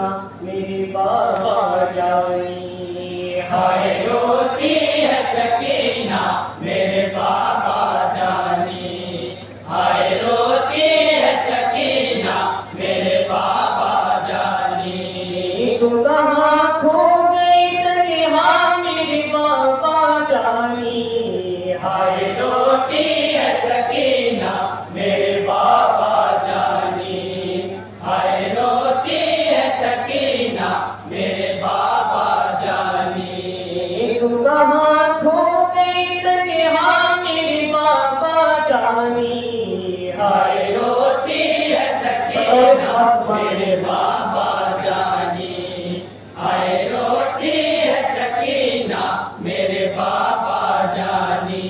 सकीना मेरे बाबा जानी। हाय रोती है सकीना मेरे बाबा जानी। हाय रोती है सकीना मेरे बाबा जानी। तू कहाँ खो गई तन्हा मेरे बाबा जानी। हाय रोती है सकीना मेरे बाबा जानी। हाय रोती है सकीना मेरे बाबा जानी। तू कहाँ खो गई तन्हा मेरे बाबा जानी। हाय रोती है सकीना मेरे बाबा जानी। हाय रोती है सकीना मेरे बाबा जानी।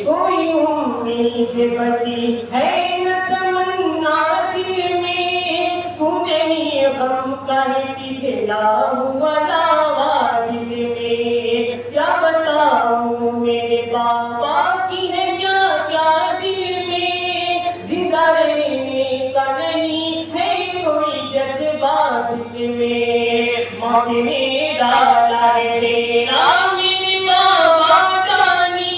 कोई उम्मीद बची है न तमन्ना दिल में। तू नहीं गम का ही पिघला हुआ लावा दिल में। क्या बताऊं मेरे बाबा की है क्या क्या दिल में। जिंदा रहने का नहीं है कोई जज्बा दिल में। मौत ने डाला है तेरा मेरे बाबा जानी।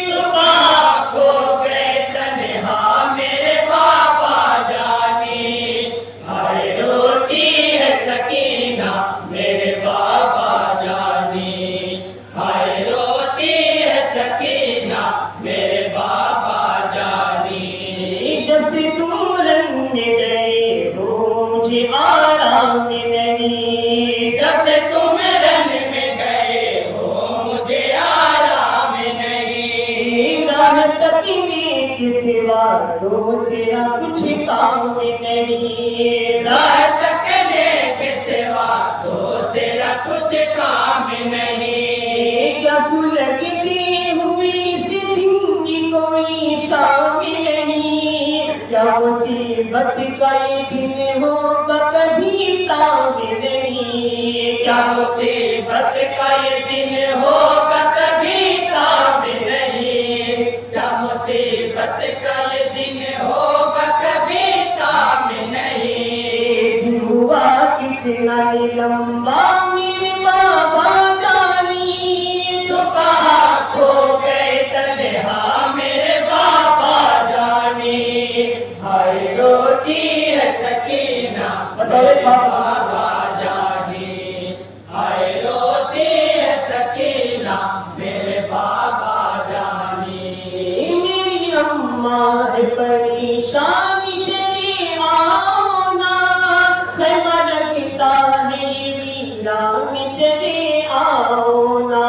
तू कहाँ खो गए तन्हा मेरे बाबा जानी। हाय रोती है सकीना मेरे बाबा जानी। हाय रोती है सकीना मेरे बाबा जानी। जब से तुम रंग गए हो मुझे आराम नहीं। जब से तुम रंग में गए हो मुझे आराम नहीं। राह तकने के सिवा दूसरा कुछ काम नहीं। राह तकने के सिवा दूसरा कुछ काम नहीं। क्या सुलगते हुए इस दिन की कोई शाम नहीं। क्या मुसीबत का ये दिन होगा कभी काम नहीं। क्या मुसीबत का ये दिन होगा कभी काम नहीं। क्या मुसीबत का ये दिन होगा कभी काम नहीं। हुआ कितना लंबा मेरे बाबा जानी। तो कहाँ खो गए तन्हा मेरे बाबा जानी। हाय रोती है सकीना मेरे बाबा जानी। हाय रोती है सकीना मेरे बाबा जानी। मेरी अम्मा है परेशान चले आओ ना। खैमा लगता है वीरान चले आओ ना।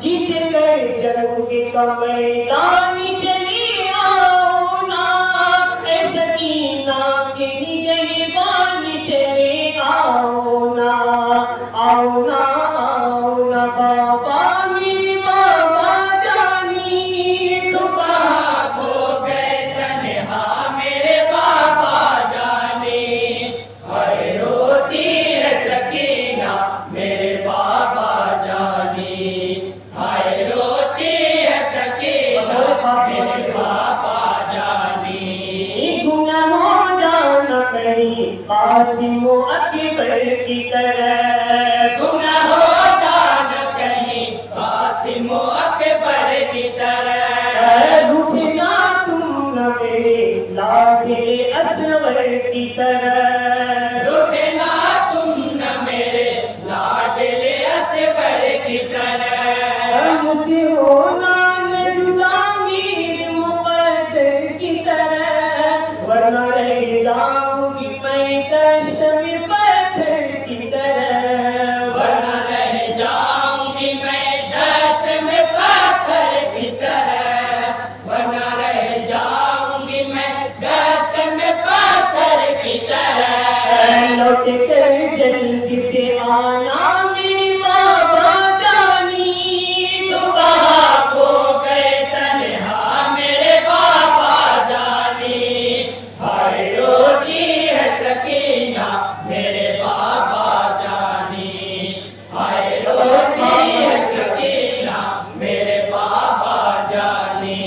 जीत गए जंग का मैदान चले आओ ना। ऐ सकीना के निगहबान चले आओ ना। आओ ना बाबा मेरे बाबा जानी। तो कहाँ खो गए तन्हा मेरे बाबा जानी। हाय रोती है सकीना मेरे बाबा जानी। हाय रोती है सकीना मेरे बाबा जानी। गुनाह हो जाना कहीं कासिम अकबर की तरह। गुनाह हो जाना कहीं कासिम अकबर की तरह। रूठना तुम न मेरे लाडले असवर की तरह। रूठना तुम न मेरे लाडले असवर की तरह। मुझसे होना न जुदा मेरे मुकद्दर की तरह। वरना रह जाऊंगी मैं कष्ट में पत्थर की तरह। वरना रह जाऊंगी मैं दस्त में पत्थर की तरह। वरना रह जाऊंगी मैं दस्त में पत्थर की तरह। लौट कर जल्दी से आना मेरे बाबा जानी। तो कहाँ खो गए तन्हा मेरे बाबा जानी। हाय रोती है सकीना मेरे बाबा जानी। हाय रोती है सकीना मेरे बाबा जानी।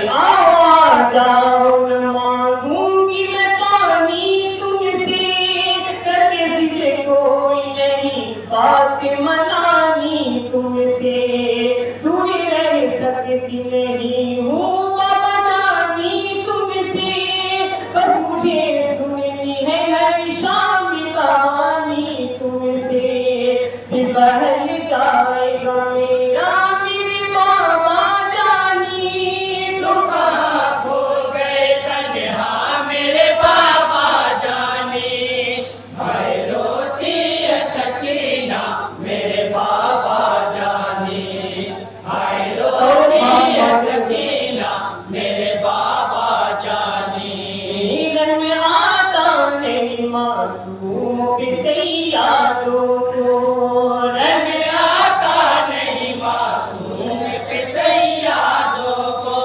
आओ जाओ न मांगूंगी मैं पानी तुमसे। करके बात मनानी तुमसे, दूर रह सकती नहीं हूँ बाबा जानी तुमसे। बस मुझे सुननी है हर शाम कहानी तुमसे। दिल बहल जाएगा मेरा मेरे बाबा जानी। तुम कहाँ खो गए तन्हा मेरे बाबा जानी। हाय रोती है सकीना मेरे बाबा जानी। हाय रोती है सकीना मेरे बाबा जानी। घर में आता नहीं मासूम किसे यादों को, घर में आता नहीं मासूम किसे यादों को।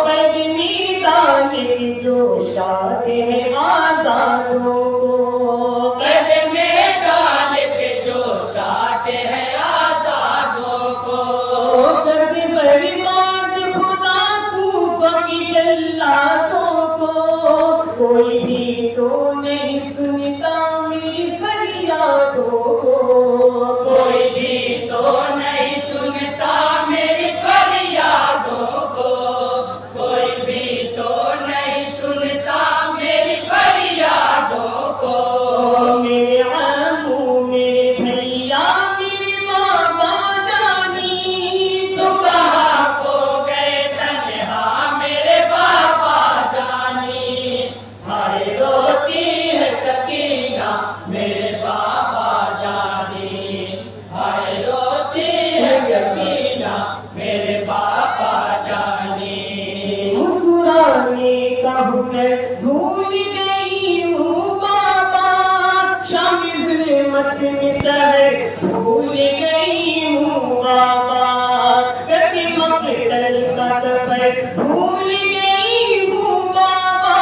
पैदमी दाने की जोश आते हैं आजादों को, पैदमी दाने के जोश आते हैं आजादों को। दर्द बर्बाद खुदा तूफा की जल्लादों को, कोई भी तो नहीं सुनता मेरी फरियादों को। कोई भी तो नहीं सुनता मेरी फरियादों को। कोई भी तो नहीं सुनता मेरी फरियादों को। मेरे आमू मेरे भैया मेरे बाबा जानी। तुम कहाँ खो गए तन्हा मेरे बाबा जानी। हाय रोती है सकीना मेरे बाबा जानी। हाय रोती है सकीना मेरे बाबा जानी। मुस्कुराने का हुनर भूल गई हूँ बाबा, शाम ज़ुल्मत में सहर भूल गई हूँ बाबा। कभी मक़तल का सफ़र भूल गई हूँ बाबा।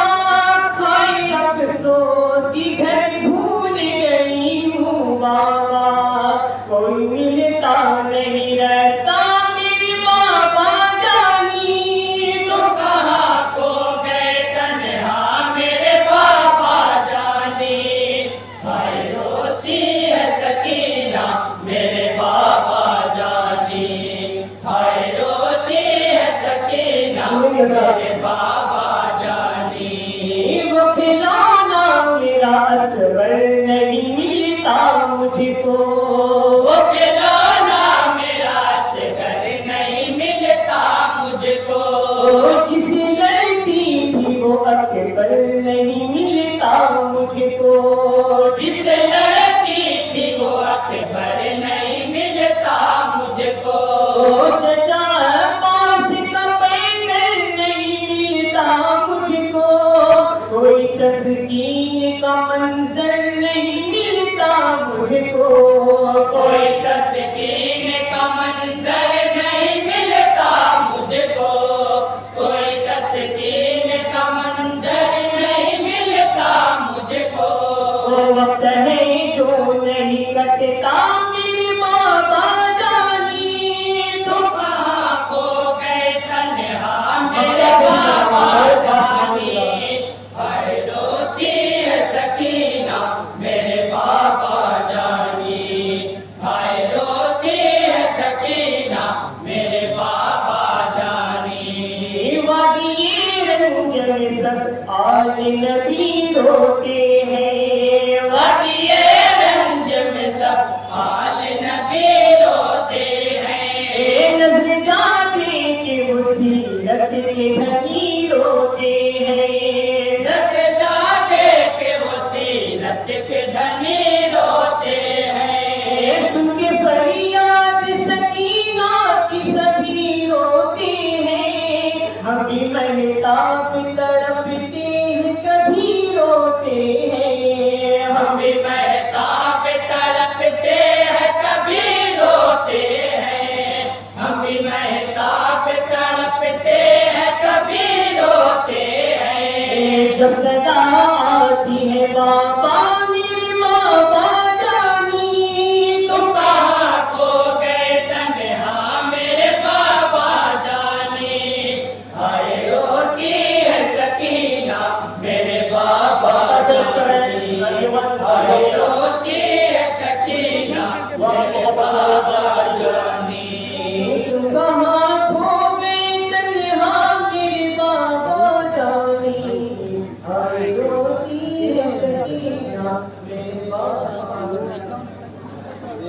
हाय अफ़सोस की घर भूल गई हूँ बाबा। कोई मिलता नहीं रास्ता मेरे बाबा जानी। तुम कहाँ खो गए तन्हा मेरे बाबा जानी। हाय रोती है सकीना मेरे बाबा जानी। हाय रोती है सकीना मेरे बाबा जानी। वो खिलौना मेरा असवर नहीं मिलता मुझको, वो खिलौना मेरा असगर नहीं मिलता मुझको। जिसे लड़ती थी वो अकबर नहीं मिलता मुझको, जिसे लड़ती थी वो अकबर नहीं मिलता मुझको। चचा पास का पैगर नहीं मिलता मुझको, कोई तस्कीन का मंजर नहीं मिलता मुझको। कोई तस्कीन का मंजर नहीं मिलता मुझको। कोई तस्कीन का मंजर नहीं मिलता मुझको। वक्त है जो नहीं कटता मेरे बाबा जानी। तुम कहाँ खो गए तन्हा मेरे बाबा जानी। हाय रोती है सकीना मेरे बाबा जानी। हाय रोती है सकीना मेरे बाबा जानी। वादिये रंज में सब आले नबी रोते हैं। वादिये रंज में सब आले नबी रोते हैं। नज़र जाने के वो सीरत के धनी रोते हैं। नज़र जाने के वो सीरत के धनी